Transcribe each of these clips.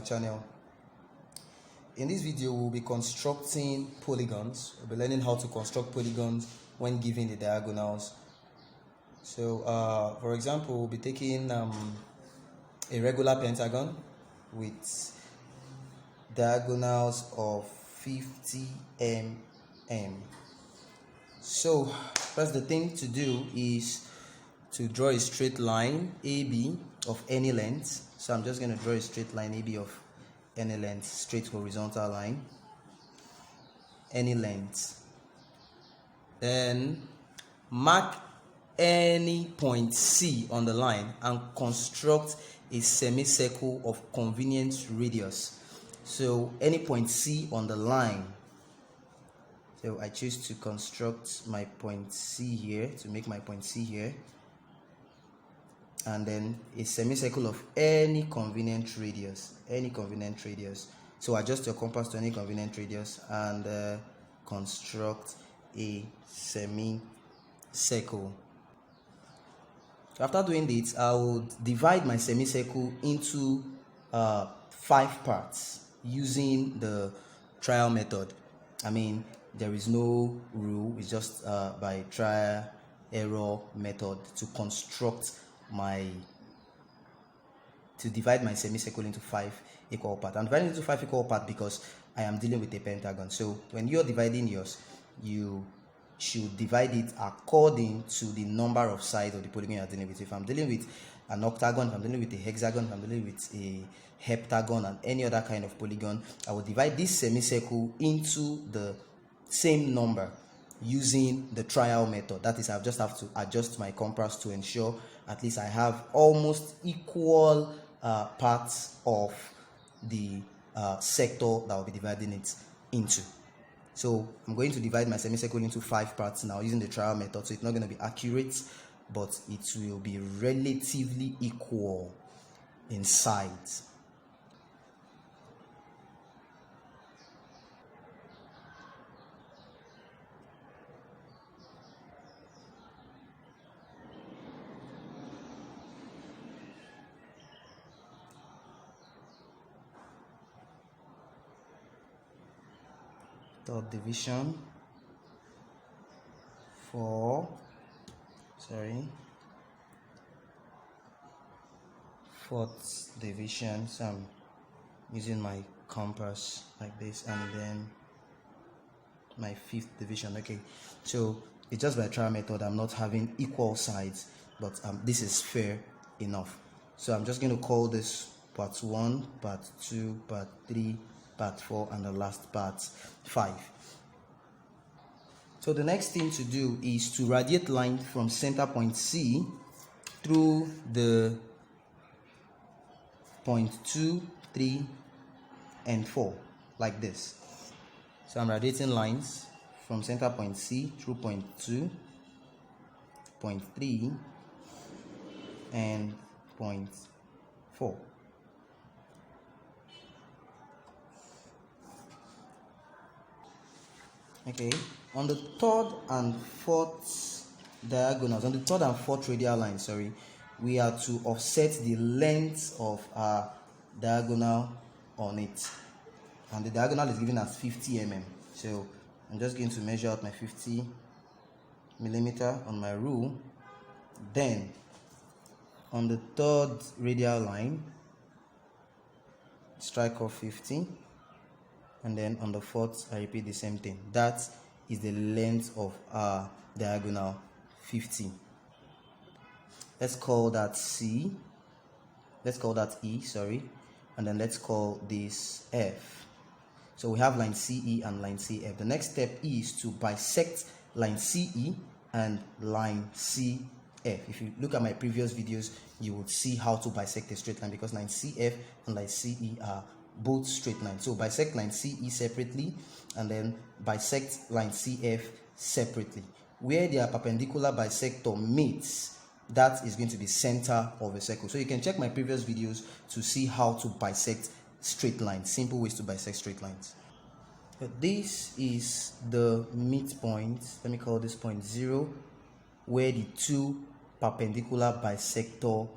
channel. In this video, we'll be constructing polygons. We'll be learning how to construct polygons when given the diagonals. So, for example, we'll be taking a regular pentagon with diagonals of 50 mm. So, first the thing to do is to draw a straight line AB of any length. So I'm just going to draw a straight line AB of any length, straight horizontal line, any length. Then mark any point C on the line and construct a semicircle of convenient radius. So any point C on the line. So I choose to construct my point C here, to make my point C here. And then a semicircle of any convenient radius, So adjust your compass to any convenient radius and construct a semicircle. After doing this, I will divide my semicircle into 5 parts using the trial method. I mean, there is no rule, it's just by trial error method to divide my semicircle into 5 equal parts. I'm dividing it into 5 equal parts because I am dealing with a pentagon. So when you're dividing yours, you should divide it according to the number of sides of the polygon you're dealing with. If I'm dealing with an octagon, if I'm dealing with a hexagon, if I'm dealing with a heptagon and any other kind of polygon, I will divide this semicircle into the same number using the trial method. That is, I just have to adjust my compass to ensure at least I have almost equal parts of the sector that I'll be dividing it into. So I'm going to divide my semicircle into 5 parts now using the trial method. So it's not going to be accurate, but it will be relatively equal in size. Third division, fourth division. So I'm using my compass like this, and then my 5th division. Okay, so it's just by trial method. I'm not having equal sides, but this is fair enough. So I'm just going to call this part 1, part 2, part 3, part 4, and the last part 5. So the next thing to do is to radiate line from center point C through the point 2, 3, and 4 like this. So I'm radiating lines from center point C through point 2, point 3, and point 4. Okay, on the 3rd and 4th diagonals, on the 3rd and 4th radial lines, we are to offset the length of our diagonal on it. And the diagonal is given as 50 mm. So I'm just going to measure out my 50 millimeter on my rule. Then on the 3rd radial line, strike off 50. And then on the 4th, I repeat the same thing. That is the length of our diagonal, 50. Let's call that C. Let's call that E, and then let's call this F. So we have line CE and line CF. The next step is to bisect line CE and line CF. If you look at my previous videos, you would see how to bisect a straight line, because line CF and line CE are both straight lines. So bisect line CE separately and then bisect line CF separately. Where their perpendicular bisector meets, that is going to be center of a circle. So you can check my previous videos to see how to bisect straight lines, simple ways to bisect straight lines. But this is the midpoint. Let me call this point 0, where the two perpendicular bisector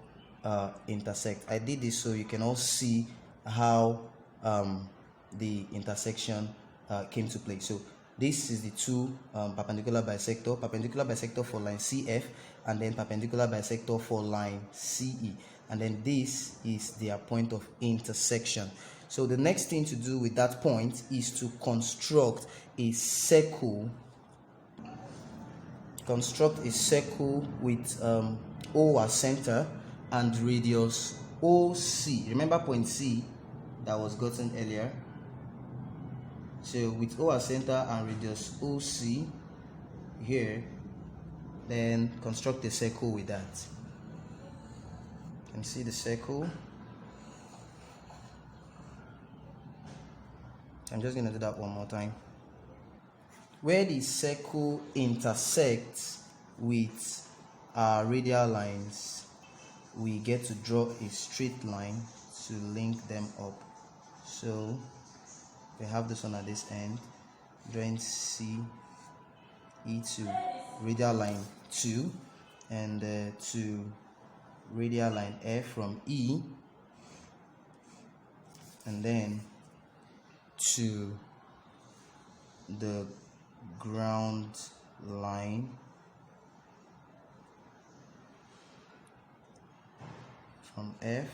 intersect. I did this so you can all see how the intersection came to play. So this is the two perpendicular bisector for line CF, and then perpendicular bisector for line CE, and then this is their point of intersection. So the next thing to do with that point is to construct a circle. Construct a circle with O as center and radius OC. Remember point C that was gotten earlier? So with O as center and radius OC here, then construct a circle with that. You can see the circle. I'm just going to do that one more time. Where the circle intersects with our radial lines, we get to draw a straight line to link them up. So we have this one at this end, drawing C, E to radial line 2, and to radial line F from E, and then to the ground line from F,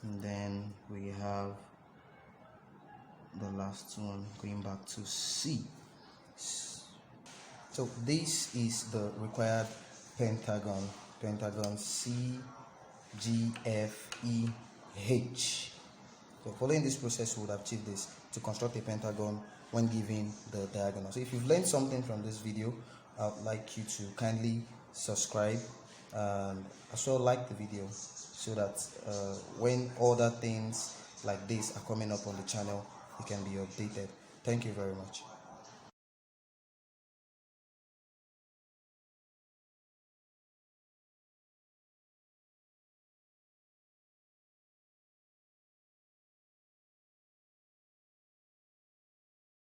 and then we have the last one going back to C. So this is the required pentagon CGFEH. So following this process, we would achieve this to construct a pentagon when given the diagonal. So if you've learned something from this video, I would like you to kindly subscribe and as well like the video, so that when other things like this are coming up on the channel, you can be updated. Thank you very much.